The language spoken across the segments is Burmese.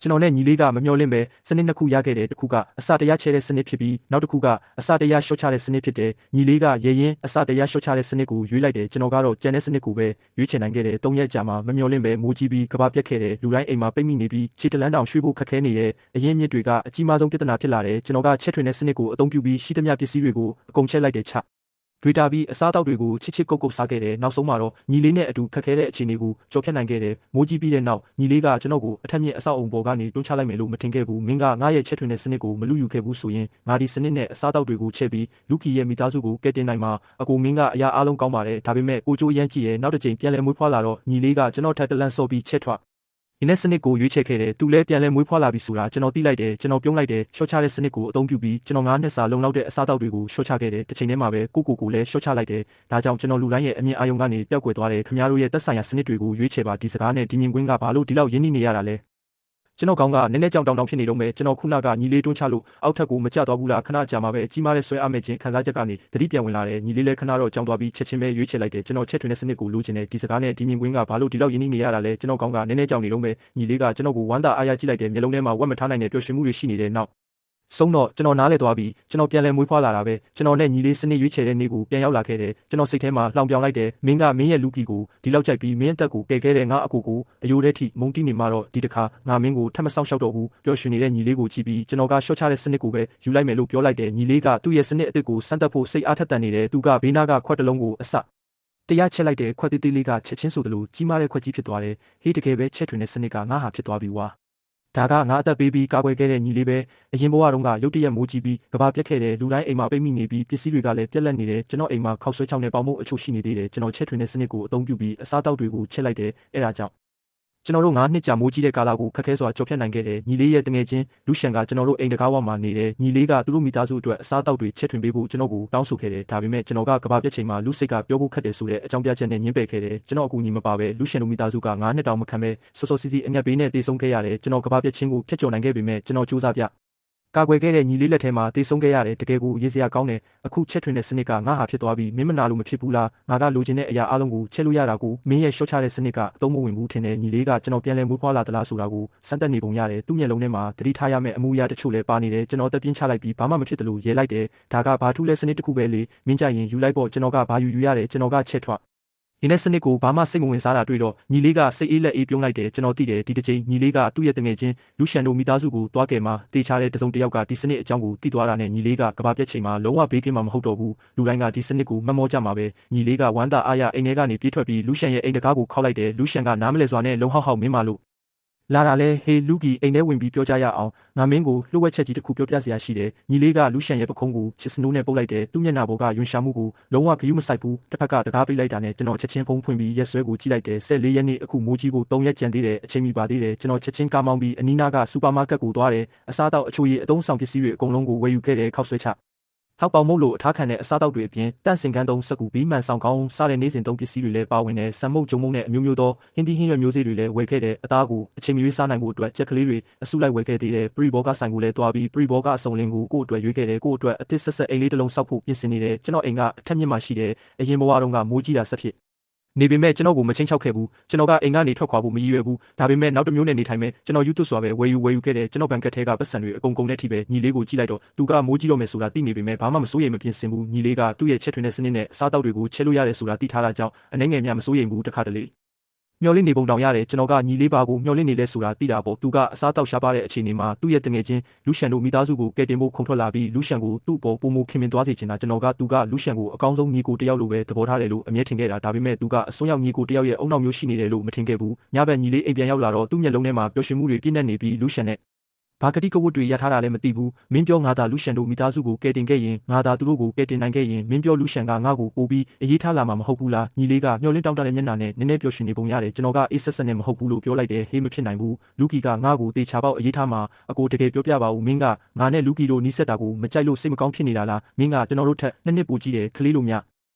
ကျွန်တော်နဲ့ညီလေးကမမျှော်လင့်ပဲစနစ်နှစ်ခုရခဲ့တယ်တစ်ခုကအစတရားချဲတဲ့စနစ်ဖြစ်ပြီးနောက်တစ်ခုကအစတရားရှော့ချတဲ့စနစ်ဖြစ်တယ်ညီလေးကရေရင်အစတရားရှော့ချတဲ့စနစ်ကိုရွေးလိုက်တယ်ကျွန်တော်ကတော့ကျန်တဲ့စနစ်ကိုပဲရွေးချယ်နိုင်ခဲ့တယ်၃ရက်ကြာမှမမျှော်လင့်ပဲမိုးကြီးပြီးကဘာပြက်ခဲ့တယ်လူတိုင်းအိမ်မှာပိတ်မိနေပြီးခြေတလန်းတောင်ရွှေ့ဖို့ခက်ခဲနေတယ်အရင်မြစ်တွေကအကြီးမားဆုံးပြဿနာဖြစ်လာတယ်ကျွန်တော်ကချက်ထွင်တဲ့စနစ်ကိုအသုံးပြုပြီးရှိသမျှပစ္စည်းတွေကိုအကုန်ချက်လိုက်တယ်ချတွေးတာပြီးအစားတောက်တွေကိုချစ်ချစ်ကုတ်ကုတ်စားခဲ့တယ်နောက်ဆုံးမှာတော့ညီလေးနဲ့အတူခက်ခဲတဲ့အခြေအနေကိုကြော်ဖြတ်နိုင်ခဲ့တယ်မိုးကြီးပြီးတဲ့နောက်ညီလေးကကျွန်တော်ကိုအထက်မြင့်အဆောက်အုံပေါ်ကနေတွန်းချလိုက်မယ်လို့မထင်ခဲ့ဘူးမင်းကငါရဲ့ချက်ထွင်တဲ့စနစ်ကိုမလူယူခဲ့ဘူးဆိုရင်ငါဒီစနစ်နဲ့အစားတောက်တွေကိုချက်ပြီးလူကီရဲ့မိသားစုကိုကယ်တင်နိုင်မှာအကူမင်းကအရာအားလုံးကောင်းပါတယ်ဒါပေမဲ့ကိုကျိုးရမ်းကြည့်ရဲ့နောက်တစ်ချိန်ပြန်လဲမွေးဖွားလာတော့ညီလေးကကျွန်တော်ထက်တလန့်စော့ပြီးချက်ထွက်ဒီနေ့စနစ်ကိုရွေးချယ်ခဲ့တယ်သူလည်းပြန်လဲမွေးဖွားလာပြီဆိုတာကျွန်တော်သိလိုက်တယ်ကျွန်တော်ပြုံးလိုက်တယ်ရှော့ချတဲ့စနစ်ကိုအသုံးပြုပြီးကျွန်တော်9နှစ်စာလုံလောက်တဲ့အစားအသောက်တွေကိုရှော့ချခဲ့တယ်တစ်ချိန်တည်းမှာပဲကိုလည်းရှော့ချလိုက်တယ်ဒါကြောင့်ကျွန်တော်လူတိုင်းရဲ့အမြင်အာရုံကနေပျောက်ကွယ်သွားတယ်ခင်ဗျားတို့ရဲ့သက်ဆိုင်ရာစနစ်တွေကိုရွေးချယ်ပါဒီစကားနဲ့ဒီမြင်ကွင်းကဘာလို့ဒီလောက်ရင်းနှီးနေရတာလဲကျွန်တော်ကောင်းကနည်းနည်းကြောင်တောင်ဖြစ်နေတော့မယ်ကျွန်တော်ခုနကညီလေးတွန်းချလို့အောက်ထပ်ကိုမကျသွားဘူးလားခဏကြာမှပဲကြီးမားတဲ့ဆွဲအားမဲ့ခြင်းခံစားချက်ကနေတတိပြန်ဝင်လာတယ်ညီလေးလည်းခဏတော့ကြောင်သွားပြီးချက်ချင်းပဲရွေးချယ်လိုက်တယ်ကျွန်တော်ချက်ထွင်တဲ့စနစ်ကိုလိုချင်တယ်ဒီစကားနဲ့ဒီမြင်ကွင်းကဘာလို့ဒီလောက်ရင်းနှီးနေရတာလဲကျွန်တော်ကောင်းကနည်းနည်းကြောင်နေတော့မယ်ညီလေးကကျွန်တော်ကိုဝမ်းသာအားရကြည့်လိုက်တယ်မျက်လုံးထဲမှာဝက်မထားနိုင်တဲ့ပျော်ရွှင်မှုတွေရှိနေတဲ့နောက်ဆုံးတော့ကျွန်တော်နားလဲသွားပြီးကျွန်တော်ပြန်လဲမွေးဖွားလာတာပဲကျွန်တော်နဲ့ညီလေးစနစ်ရွေးချယ်တဲ့နေ့ကိုပြန်ရောက်လာခဲ့တယ်ကျွန်တော်စိတ်ထဲမှာလှောင်ပြောင်လိုက်တယ်မင်းကမင်းရဲ့လူကီကိုဒီလောက်ကြိုက်ပြီးမင်းအသက်ကိုကယ်ခဲ့တဲ့ငါအကူကိုအယိုးထဲထိမုံတီးနေမှတော့ဒီတစ်ခါငါမင်းကိုထပ်မဆောင်ရှောက်တော့ဘူးပျော်ရွှင်နေတဲ့ညီလေးကိုကြည့်ပြီးကျွန်တော်ကရှော့ချတဲ့စနစ်ကိုပဲယူလိုက်မယ်လို့ပြောလိုက်တယ်ညီလေးကသူ့ရဲ့စနစ်အစ်စ်ကိုစမ်းသပ်ဖို့စိတ်အားထက်သန်နေတယ်သူကဘေးနားကခွက်တစ်လုံးကိုအစတရားချက်လိုက်တဲ့ခွက်သေးသေးလေးကချက်ချင်းဆိုသလိုကြီးမားတဲ့ခွက်ကြီးဖြစ်သွားတယ်ဟေးတကယ်ပဲချက်ထွင်တဲ့စနစ်ကငါဟာဖြစ်သွားပြီဝါဒါကငါအသက်ပေးပြီးကာကွယ်ခဲ့တဲ့ညီလေးပဲအရင်ဘဝတုန်းကရုတ်တရက်မိုးကြီးပြီးကဘာပြက်ခဲ့တယ်လူတိုင်းအိမ်မှာပိတ်မိနေပြီးပစ္စည်းတွေကလည်းပြက်လက်နေတယ်ကျွန်တော်အိမ်မှာခောက်ဆွဲချောင်းနဲ့ပေါင်မို့အချို့ရှိနေသေးတယ်ကျွန်တော်ချက်ထွင်တဲ့စနစ်ကိုအသုံးပြုပြီးအစားတောက်တွေကိုချက်လိုက်တယ်အဲ့ဒါကြောင့်ကျွန်တော်တို့9နှစ်ကြာမိုးကြီးတဲ့ကာလကိုခက်ခဲစွာကြော်ဖြတ်နိုင်ခဲ့တယ်ညီလေးရဲ့တငယ်ချင်းလူရှန်ကကျွန်တော်တို့အိမ်တကားဝမှာနေတယ်ညီလေးကသူတို့မိသားစုအတွက်အစားတောက်တွေချက်ထွင်ပေးဖို့ကျွန်တော်ကိုတောင်းဆိုခဲ့တယ်ဒါပေမဲ့ကျွန်တော်ကကဘာပြက်ချိန်မှာလူစိတ်ကပြောဖို့ခက်တယ်ဆိုတဲ့အကြောင်းပြချက်နဲ့ညှင်းပယ်ခဲ့တယ်ကျွန်တော်အကူအညီမပါပဲလူရှန်တို့မိသားစုက9နှစ်တောင်မခံပဲစောစောစီးစီးအငတ်ဘေးနဲ့တေဆုံးခဲ့ရတယ်ကျွန်တော်ကဘာပြက်ချင်းကိုဖျက်ကျော်နိုင်ခဲ့ပေမဲ့ကျွန်တော်စူးစမ်းပြကာကွယ်ခဲ့တဲ့ညီလေးလက်ထဲမှာတေဆုံးခဲ့ရတယ်တကယ်ကိုရေးစရာကောင်းတယ်အခုချက်ထွင်တဲ့စနစ်ကငါဟာဖြစ်သွားပြီးမင်းမနာလို့မဖြစ်ဘူးလားငါကလိုချင်တဲ့အရာအလုံးကိုချက်လို့ရတာကိုမင်းရဲ့ရှော့ချတဲ့စနစ်ကအသုံးမဝင်ဘူးထင်တယ်ညီလေးကကျွန်တော်ပြန်လဲမွေးဖွားလာသလားဆိုတာကိုစမ်းသပ်နေပုံရတယ်သူ့မျက်လုံးထဲမှာတတိထားရမယ့်အမှုရာတချို့လည်းပါနေတယ်ကျွန်တော်တက်ပြင်းချလိုက်ပြီးဘာမှမဖြစ်တယ်လို့ရဲလိုက်တယ်ဒါကဘာထူးလဲစနစ်တစ်ခုပဲလေမင်းကြရင်ယူလိုက်ပေါ့ကျွန်တော်ကဘာယူရတယ်ကျွန်တော်ကချက်ထွက်ဒီနေ့စနစ်ကိုဘာမှစိတ်မဝင်စားတာတွေ့တော့ညီလေးကစိတ်အေးလက်အေးပြုံးလိုက်တယ်ကျွန်တော်သိတယ်ဒီတစ်ချိန်ညီလေးကသူ့ရဲ့တငယ်ချင်းလူရှန်တို့မိသားစုကိုတွားခဲ့မှာတေချာတဲ့တစုံတစ်ယောက်ကဒီစနစ်အကြောင်းကိုသိသွားတာနဲ့ညီလေးကကဘာပြက်ချိန်မှာလုံးဝဘေးကင်းမှာမဟုတ်တော့ဘူးလူတိုင်းကဒီစနစ်ကိုမမောကြမှာပဲညီလေးကဝမ်းသာအားရအိမ်ထဲကနေပြေးထွက်ပြီးလူရှန်ရဲ့အိမ်တကားကိုခောက်လိုက်တယ်လူရှန်ကနားမလဲစွာနဲ့လုံဟောက်ဟောက်မင်းမလို့လာတာလဲဟေးလူကီအိမ်ထဲဝင်ပြီးပြောကြရအောင်ငါမင်းကိုလှုပ်ဝက်ချက်ကြီးတစ်ခုပြောပြစရာရှိတယ်ညီလေးကလူရှန်ရဲ့ပခုံးကိုချစ်စနိုးနဲ့ပုတ်လိုက်တယ်သူ့မျက်နှာပေါ်ကယွန်ရှာမှုကိုလုံးဝဂရုမစိုက်ဘူးတစ်ဖက်ကတကားပိတ်လိုက်တာနဲ့ကျွန်တော်ချက်ချင်းဖုံးဖွင့်ပြီးရက်ဆွဲကိုကြည့်လိုက်တယ်14ရက်နေ့အခုမိုးကြီးဖို့3ရက်ကျန်သေးတယ်အချိန်မီပါသေးတယ်ကျွန်တော်ချက်ချင်းကားမောင်းပြီးအနီးနားကစူပါမားကတ်ကိုသွားတယ်အစားတောက်အချို့ရည်အသုံးဆောင်ပစ္စည်းတွေအကုန်လုံးကိုဝယ်ယူခဲ့တယ်ခောက်ဆွဲချဟောက်ပေါင်မုတ်လို့အထားခံတဲ့အစားတောက်တွေအပြင်တန့်စင်ကန်းသုံးစက်ကူဘီးမှန်ဆောင်ကောင်းစားတဲ့နေစဉ်သုံးပစ္စည်းတွေလည်းပါဝင်တယ်ဆမ်မုတ်ဂျုံမုတ်နဲ့အမျိုးမျိုးသောဟင်းသီးဟင်းရွက်မျိုးစေ့တွေလည်းဝယ်ခဲ့တယ်အသားကိုအချိန်မရွေးစားနိုင်ဖို့အတွက်ကြက်ကလေးတွေအစုလိုက်ဝယ်ခဲ့သေးတယ်ပရီဘောကဆိုင်ကိုလည်းတွားပြီးပရီဘောကအစုံလင်ကိုကို့အတွက်ရွေးခဲ့တယ်ကို့အတွက်အသစ်ဆက်ဆက်အိမ်လေးတစ်လုံးဆောက်ဖို့ပြင်ဆင်နေတယ်ကျွန်တော်အိမ်ကအထက်မြင့်မှာရှိတယ်အရင်ဘဝတုန်းကမိုးကြီးတာဆက်ဖြစ်နေပေမဲ့ကျွန်တော်ကိုမချင်းချောက်ခဲ့ဘူးကျွန်တော်ကအိမ်ကနေထွက်ခွာဖို့မရည်ရွယ်ဘူးဒါပေမဲ့နောက်တစ်မျိုးနဲ့နေထိုင်မယ်ကျွန်တော် YouTube ဆိုပဲဝယ်ယူခဲ့တယ်ကျွန်တော်ဘန်ကတ်ထဲကပတ်စံတွေအကုန်ကုန်နဲ့ထိပဲညီလေးကိုကြည့်လိုက်တော့သူကမိုးကြီးတော့မယ်ဆိုတာသိနေပေမဲ့ဘာမှမစိုးရိမ်မပြင်ဆင်ဘူးညီလေးကသူ့ရဲ့ချက်ထွင်တဲ့စနစ်နဲ့စားတောက်တွေကိုချက်လို့ရတယ်ဆိုတာသိထားတာကြောင့်အနေငယ်များမစိုးရိမ်ဘူးတခါတလေမျော်လင့်နေပုံတောင်ရတယ်ကျွန်တော်ကညီလေးပါကိုမျော်လင့်နေလဲဆိုတာသိတာပေါ့သူကအစားတောက်ရှားပါတဲ့အခြေအနေမှာသူ့ရဲ့တငယ်ချင်းလူရှန်တို့မိသားစုကိုကယ်တင်ဖို့ခုန်ထွက်လာပြီးလူရှန်ကိုသူ့ပေါ်ပုံမခင်မင်သွားစေချင်တာကျွန်တော်ကသူကလူရှန်ကိုအကောင်းဆုံးညီကိုတယောက်လိုပဲသဘောထားတယ်လို့အမြဲထင်ခဲ့တာဒါပေမဲ့သူကအစွန်းရောက်ညီကိုတယောက်ရဲ့အုံနောက်မျိုးရှိနေတယ်လို့မထင်ခဲ့ဘူးညဘက်ညီလေးအိမ်ပြန်ရောက်လာတော့သူ့မျက်လုံးထဲမှာပျော်ရွှင်မှုတွေပြည့်နေနေပြီးလူရှန်နဲ့ဘာကတိကဝတ်တွေရထားတာလည်းမသိဘူးမင်းပြောငါသာလူရှန်တို့မိသားစုကိုကယ်တင်ခဲ့ရင်ငါသာသူတို့ကိုကယ်တင်နိုင်ခဲ့ရင်မင်းပြောလူရှန်ကငါ့ကိုပို့ပြီးအရေးထားလာမှာမဟုတ်ဘူးလားညီလေးကမျောလင်းတောင်းတတဲ့မျက်နှာနဲ့နည်းနည်းပျော်ရွှင်နေပုံရတယ်ကျွန်တော်ကအေးဆက်ဆက်နဲ့မဟုတ်ဘူးလို့ပြောလိုက်တယ်ဟေးမဖြစ်နိုင်ဘူးလူကီကငါ့ကိုတေချာပေါက်အရေးထားမှာအကိုတကယ်ပြောပြပါဦးမင်းကငါနဲ့လူကီတို့နီးစက်တာကိုမကြိုက်လို့စိတ်မကောင်းဖြစ်နေတာလားမင်းကကျွန်တော်တို့ထက်နှစ်နှစ်ပိုကြီးတယ်ကလေးလိုများ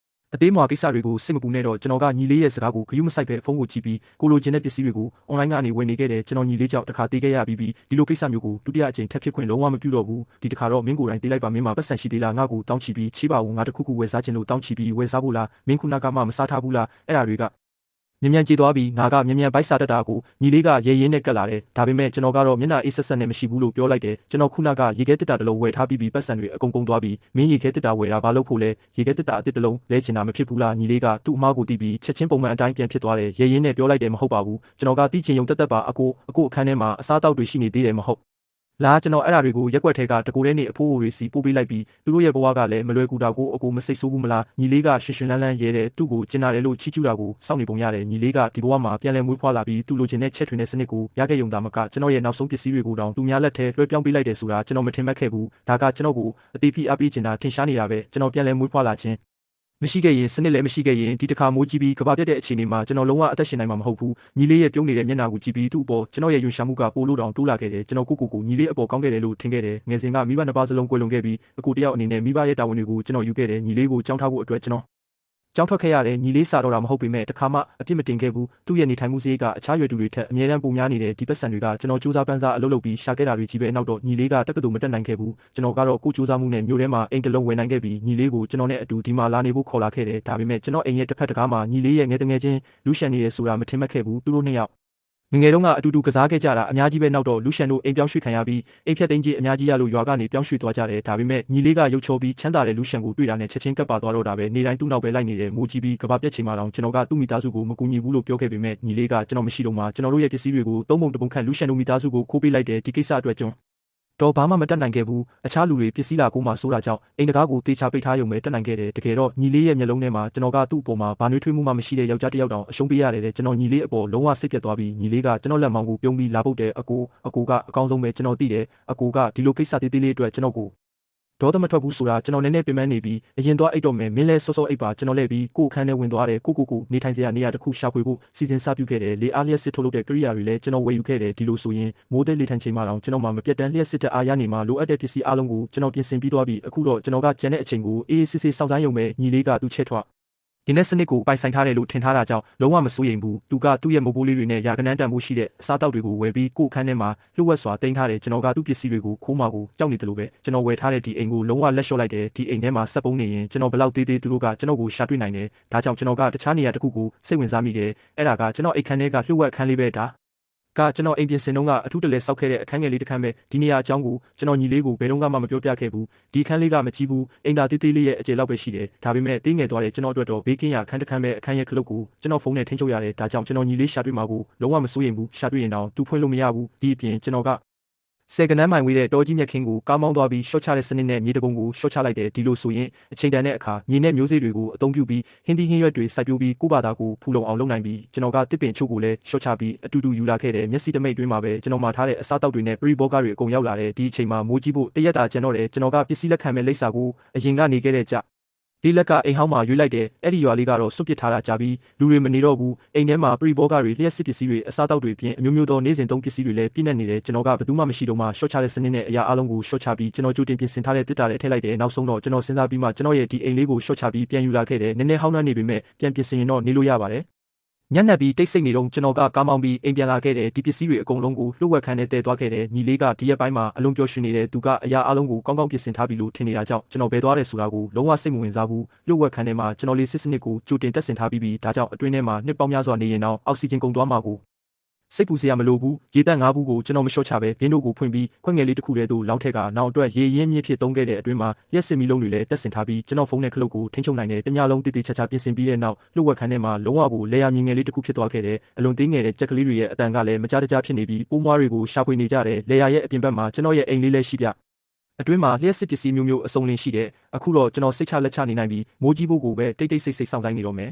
အသေးမွာကိစ္စတွေကိုစိတ်မပူနဲ့တော့ကျွန်တော်ကညီလေးရဲ့စကားကိုဂရုမစိုက်ပဲဖုန်းကိုကြည့်ပြီးကိုလိုချင်တဲ့ပစ္စည်းတွေကိုအွန်လိုင်းကနေဝယ်နေခဲ့တယ်ကျွန်တော်ညီလေးကြောင့်တစ်ခါတေးခဲ့ရပြီးဒီလိုကိစ္စမျိုးကိုဒုတိယအကြိမ်ထပ်ဖြစ်ခွင့်လုံးဝမပြုတော့ဘူးဒီတစ်ခါတော့မင်းကိုယ်တိုင်တေးလိုက်ပါမင်းမှာပတ်စံရှိသေးလားငါ့ကိုတောင်းချပြီးချီးပါဦးငါတခုခုဝယ်စားခြင်းလို့တောင်းချပြီးဝယ်စားဖို့လားမင်းခုနကမှမစားထားဘူးလားအဲ့ဒါတွေက မြန်မြန်ကြေသွားပြီးငါကမြန်မြန်ဘိုက်စားတတ်တာကိုညီလေးကရဲရင်းနဲ့ကတ်လာတယ်ဒါပေမဲ့ကျွန်တော်ကတော့မျက်နှာအေးဆက်ဆက်နဲ့မရှိဘူးလို့ပြောလိုက်တယ်ကျွန်တော်ခုနကရေခဲတစ်တာတစ်လုံးဝယ်ထားပြီးပတ်စံတွေအကုန်ကုန်သွားပြီးမင်းရေခဲတစ်တာဝယ်တာဘာလို့ဖို့လဲရေခဲတစ်တာအတစ်တစ်လုံးလဲချင်တာမဖြစ်ဘူးလားညီလေးကသူ့အမားကိုတီးပြီးချက်ချင်းပုံမှန်အတိုင်းပြန်ဖြစ်သွားတယ်ရဲရင်းနဲ့ပြောလိုက်တယ်မဟုတ်ပါဘူးကျွန်တော်ကတီးချင်ယုံတက်တက်ပါအကိုအခန်းထဲမှာအစားတောက်တွေရှိနေသေးတယ်မဟုတ်လာကျွန်တော်အဲ့ဒါတွေကိုရက်ွက်ထဲကတကူတဲ့နေအဖိုးတွေစီပို့ပေးလိုက်ပြီးသူတို့ရဲ့ဘဝကလည်းမလွယ်ကူတာကိုအကိုမစိတ်ဆိုးဘူးမလားညီလေးကရွှင်ရွှင်လန်းလန်းရဲတဲ့သူ့ကိုကျင်နာတယ်လို့ချီးကျူးတာကိုစောင့်နေပုံရတယ်ညီလေးကဒီဘဝမှာပြန်လည်မွေးဖွားလာပြီးသူ့လိုချင်တဲ့ချက်ထွင်တဲ့စနစ်ကိုရခဲ့ရုံသာမကကျွန်တော်ရဲ့နောက်ဆုံးပစ္စည်းတွေကိုတောင်သူများလက်ထဲလွှဲပြောင်းပေးလိုက်တယ်ဆိုတာကျွန်တော်မထင်မှတ်ခဲ့ဘူးဒါကကျွန်တော်ကိုအသေးဖိအားပေးချင်တာထင်ရှားနေတာပဲကျွန်တော်ပြန်လည်မွေးဖွားလာခြင်းမရှိခဲ့ရင်စနစ်လည်းမရှိခဲ့ရင်ဒီတစ်ခါမိုးကြီးပြီးကဘာပြတ်တဲ့အခြေအနေမှာကျွန်တော်လုံးဝအသက်ရှင်နိုင်မှာမဟုတ်ဘူးညီလေးရဲ့ပြုံးနေတဲ့မျက်နှာကိုကြည့်ပြီးသူ့အပေါ်ကျွန်တော်ရဲ့ယွန်ရှာမှုကပိုလို့တောင်တိုးလာခဲ့တယ်ကျွန်တော်ကိုညီလေးအပေါ်ကောင်းခဲ့တယ်လို့ထင်ခဲ့တယ်ငယ်စဉ်ကမိဘနှစ်ပါးစလုံးကွယ်လွန်ခဲ့ပြီးအကိုတယောက်အနေနဲ့မိဘရဲ့တာဝန်တွေကိုကျွန်တော်ယူခဲ့တယ်ညီလေးကိုကြောင်းထားဖို့အတွက်ကျွန်တော်ကြောင်းထွက်ခဲ့ရတယ်ညီလေးစာတော့တာမဟုတ်ပေမဲ့တခါမှအပြစ်မတင်ခဲ့ဘူးသူ့ရဲ့နေထိုင်မှုစရိတ်ကအခြားရွယ်သူတွေထက်အများတန်းပိုများနေတဲ့ဒီပတ်စံတွေကကျွန်တော်စူးစမ်းပန်းစားအလုပ်လုပ်ပြီးရှာခဲ့တာတွေကြီးပဲနောက်တော့ညီလေးကတက္ကသိုလ်မတက်နိုင်ခဲ့ဘူးကျွန်တော်ကတော့ကိုစူးစမ်းမှုနဲ့မြို့ထဲမှာအိမ်တစ်လုံးဝယ်နိုင်ခဲ့ပြီးညီလေးကိုကျွန်တော်နဲ့အတူဒီမှာလာနေဖို့ခေါ်လာခဲ့တယ်ဒါပေမဲ့ကျွန်တော်အိမ်ရဲ့တစ်ဖက်တစ်ကားမှာညီလေးရဲ့ငယ်တငယ်ချင်းလူရှန်နေရဆိုတာမထင်မှတ်ခဲ့ဘူးသူတို့နှစ်ယောက်ငငယ်တုန်းကအတူတူကစားခဲ့ကြတာအများကြီးပဲနောက်တော့လူရှန်တို့အိမ်ပြောင်းရွှေ့ခံရပြီးအိမ်ဖြတ်သိမ်းကြီးအများကြီးရလို့ရွာကနေပြောင်းရွှေ့သွားကြတယ်ဒါပေမဲ့ညီလေးကရုပ်ချောပြီးချမ်းသာတဲ့လူရှန်ကိုတွေ့တာနဲ့ချက်ချင်းကပ်ပါသွားတော့တာပဲနေတိုင်းသူ့နောက်ပဲလိုက်နေတယ်မိုးကြီးပြီးကဘာပြက်ချိန်မှတော့ကျွန်တော်ကသူ့မိသားစုကိုမကူညီဘူးလို့ပြောခဲ့ပေမဲ့ညီလေးကကျွန်တော်မရှိတော့မှကျွန်တော်တို့ရဲ့ပစ္စည်းတွေကိုသုံးပုံတစ်ပုံခန့်လူရှန်တို့မိသားစုကိုခိုးပေးလိုက်တယ်ဒီကိစ္စအတွက်ကျွန်တော့ဘာမှမတတ်နိုင်ခဲ့ဘူးအခြားလူတွေပစ္စည်းလာကိုမှစိုးတာကြောင့်အိမ်တကားကိုတေချာပိတ်ထားရုံပဲတတ်နိုင်ခဲ့တယ်တကယ်တော့ညီလေးရဲ့မျက်လုံးထဲမှာကျွန်တော်ကသူ့အပေါ်မှာဘာနှွေးထွေးမှုမှမရှိတဲ့ယောက်ျားတစ်ယောက်တောင်အရှုံးပေးရတယ်ကျွန်တော်ညီလေးအပေါ်လုံးဝစိတ်ပြတ်သွားပြီးညီလေးကကျွန်တော်လက်မောင်းကိုပြုံးပြီးလာပုတ်တယ်အကိုကအကောင်းဆုံးပဲကျွန်တော်သိတယ်အကိုကဒီလိုကိစ္စသေးသေးလေးအတွက်ကျွန်တော်ကိုဒေါသမထွက်ဘူးဆိုတာကျွန်တော်နည်းနည်းပြင်ပန်းနေပြီးအရင်သွားအိတ်တော့မယ်မင်းလဲစောစောအိတ်ပါကျွန်တော်လဲပြီးကိုအခန်းထဲဝင်သွားတယ်ကိုနေထိုင်စရာနေရာတစ်ခုရှာဖွေဖို့စီစဉ်စပြုခဲ့တယ်လေအားလျက်စစ်ထုတ်လုပ်တဲ့ကိရိယာတွေလည်းကျွန်တော်ဝယ်ယူခဲ့တယ်ဒီလိုဆိုရင်မိုးတဲ့လေထန်ချိန်မှတော့ကျွန်တော်မှမပြတ်တမ်းလျက်စစ်တဲ့အားရနေမှလိုအပ်တဲ့ပစ္စည်းအလုံးကိုကျွန်တော်ပြင်ဆင်ပြီးသွားပြီးအခုတော့ကျွန်တော်ကကျန်တဲ့အချိန်ကိုအေးစစ်စစ်စောင့်ဆိုင်းရုံပဲညီလေးကသူ့ချက်ထွက်ဒီနေ့စနစ်ကိုပိုင်ဆိုင်ထားတယ်လို့ထင်ထားတာကြောင့်လုံးဝမစိုးရိမ်ဘူးသူကသူ့ရဲ့မိုးပိုးလေးတွေနဲ့ရာကနန်းတန်မှုရှိတဲ့အစားအသောက်တွေကိုဝယ်ပြီးကိုအခန်းထဲမှာလှုပ်ဝက်စွာတင်ထားတယ်ကျွန်တော်ကသူ့ပစ္စည်းတွေကိုခိုးမှာကိုကြောက်နေတယ်လို့ပဲကျွန်တော်ဝယ်ထားတဲ့ဒီအိမ်ကိုလုံးဝလက်လျှော့လိုက်တယ်ဒီအိမ်ထဲမှာစက်ပုံးနေရင်ကျွန်တော်ဘလောက်သေးသေးသူတို့ကကျွန်တော်ကိုရှာတွေ့နိုင်တယ်ဒါကြောင့်ကျွန်တော်ကတခြားနေရာတစ်ခုကိုစိတ်ဝင်စားမိတယ်အဲ့ဒါကကျွန်တော်အိမ်ခန်းထဲကလှုပ်ဝက်ခန်းလေးပဲဒါကကျွန်တော်အိမ်ပြင်စင်တုန်းကအထူးတလဲစောက်ခဲ့တဲ့အခန်းငယ်လေးတစ်ခန်းပဲဒီနေရာအကြောင်းကိုကျွန်တော်ညီလေးကိုဘယ်တော့မှမပြောပြခဲ့ဘူးဒီအခန်းလေးကမကြီးဘူးအိမ်သာသေးသေးလေးရဲ့အကျယ်လောက်ပဲရှိတယ်ဒါပေမဲ့တင်းငယ်သွားတဲ့ကျွန်တော်အတွက်တော့ဘေးကင်းရာအခန်းတစ်ခန်းပဲအခန်းရဲ့ခလုတ်ကိုကျွန်တော်ဖုန်းနဲ့ထိန်းချုပ်ရတယ်ဒါကြောင့်ကျွန်တော်ညီလေးရှာတွေ့မှာကိုလုံးဝမစိုးရိမ်ဘူးရှာတွေ့ရင်တော့သူဖွင့်လို့မရဘူးဒီအပြင်ကျွန်တော်ကဆယ်ကနန်းမိုင်ဝေးတဲ့တောကြီးမြက်ခင်းကိုကားမောင်းသွားပြီးရှော့ချတဲ့စနစ်နဲ့မြေတကုံကိုရှော့ချလိုက်တယ်ဒီလိုဆိုရင်အချိန်တန်တဲ့အခါမြေနဲ့မျိုးစေ့တွေကိုအသုံးပြုပြီးဟင်းသီးဟင်းရွက်တွေစိုက်ပျိုးပြီးကိုယ့်ဘာသာကိုဖူလုံအောင်လုပ်နိုင်ပြီးကျွန်တော်ကတစ်ပင်ချို့ကိုလည်းရှော့ချပြီးအတူတူယူလာခဲ့တယ်မျက်စိတမိတ်တွင်းမှာပဲကျွန်တော်မှာထားတဲ့အစားအသောက်တွေနဲ့ပရိဘောဂတွေအကုန်ရောက်လာတယ်ဒီအချိန်မှာမိုးကြီးဖို့တရက်တာကျန်တော့တယ်ကျွန်တော်ကပစ္စည်းလက်ခံမဲ့လိပ်စာကိုအရင်ကနေခဲ့တဲ့ကြဒီလက်ကအိမ်ဟောင်းမှာရွေးလိုက်တယ်အဲ့ဒီရွာလေးကတော့စွန့်ပစ်ထားတာကြပြီးလူတွေမနေတော့ဘူးအိမ်ထဲမှာပရိဘောဂတွေလျှက်စစ်ပစ္စည်းတွေအစားအသောက်တွေပြင်အမျိုးမျိုးသောနေ့စဉ်သုံးပစ္စည်းတွေလည်းပြည့်နေတယ်ကျွန်တော်ကဘယ်သူမှမရှိတော့မှရှော့ချတဲ့စနစ်နဲ့အရာအလုံးကိုရှော့ချပြီးကျွန်တော်ကြိုတင်ပြင်ဆင်ထားတဲ့တစ်တာလည်းထည့်လိုက်တယ်နောက်ဆုံးတော့ကျွန်တော်စဉ်းစားပြီးမှကျွန်တော်ရဲ့ဒီအိမ်လေးကိုရှော့ချပြီးပြန်ယူလာခဲ့တယ်နည်းနည်းဟောင်းနှံ့နေပေမဲ့ပြန်ပြင်ဆင်ရင်တော့နေလို့ရပါတယ်ညံ့ပြီးတိတ်ဆိတ်နေတော့ကျွန်တော်ကကားမောင်းပြီးအိမ်ပြန်လာခဲ့တယ်ဒီပစ္စည်းတွေအကုန်လုံးကိုလှုပ်ဝက်ခန်းနဲ့တည်သွားခဲ့တယ်ညီလေးကဒီရက်ပိုင်းမှာအလုံးပြောရွှင်နေတယ်သူကအရာအလုံးကိုကောင်းကောင်းပြင်ဆင်ထားပြီလို့ထင်နေတာကြောင့်ကျွန်တော်ဘယ်သွားတယ်ဆိုတာကိုလုံးဝစိတ်မဝင်စားဘူးလှုပ်ဝက်ခန်းထဲမှာကျွန်တော်လေးစစ်စနစ်ကိုကြိုတင်တက်ဆင်ထားပြီးဒါကြောင့်အတွင်းထဲမှာနှစ်ပေါင်းများစွာနေရင်တော့အောက်ဆီဂျင်ကုန်သွားမှာကိုစိတ်ပူစရာမလိုဘူးရေတန့်5ဘူးကိုကျွန်တော်မလျှော့ချပဲဘင်းတို့ကိုဖွင့်ပြီးခွက်ငယ်လေးတစ်ခုတည်းသို့လောင်းထက်ကနောက်အတွက်ရေရင်းမြစ်ဖြစ်သုံးခဲ့တဲ့အတွင်းမှာရက်စစ်မီလုံးတွေလည်းတက်ဆင်ထားပြီးကျွန်တော်ဖုန်းနဲ့ခလုတ်ကိုထိန်းချုပ်နိုင်တဲ့တညလုံးတိတိကျကျပြင်ဆင်ပြီးတဲ့နောက်လှုပ်ဝက်ခန်းထဲမှာလုံးဝကိုလေယာမြင်ငယ်လေးတစ်ခုဖြစ်သွားခဲ့တယ်အလွန်သေးငယ်တဲ့ကြက်ကလေးတွေရဲ့အတန်ကလည်းမကြားတကြားဖြစ်နေပြီးပိုးမွားတွေကိုရှာဖွေနေကြတယ်လေယာရဲ့အပြင်ဘက်မှာကျွန်တော်ရဲ့အိမ်လေးလည်းရှိပြအတွင်းမှာလျှက်စစ်ပစ္စည်းမျိုးမျိုးအစုံလင်ရှိတယ်အခုတော့ကျွန်တော်စိတ်ချလက်ချနေနိုင်ပြီးမိုးကြီးဖို့ကိုပဲတိတ်တိတ်ဆိတ်ဆိတ်စောင့်ဆိုင်နေတော့မယ်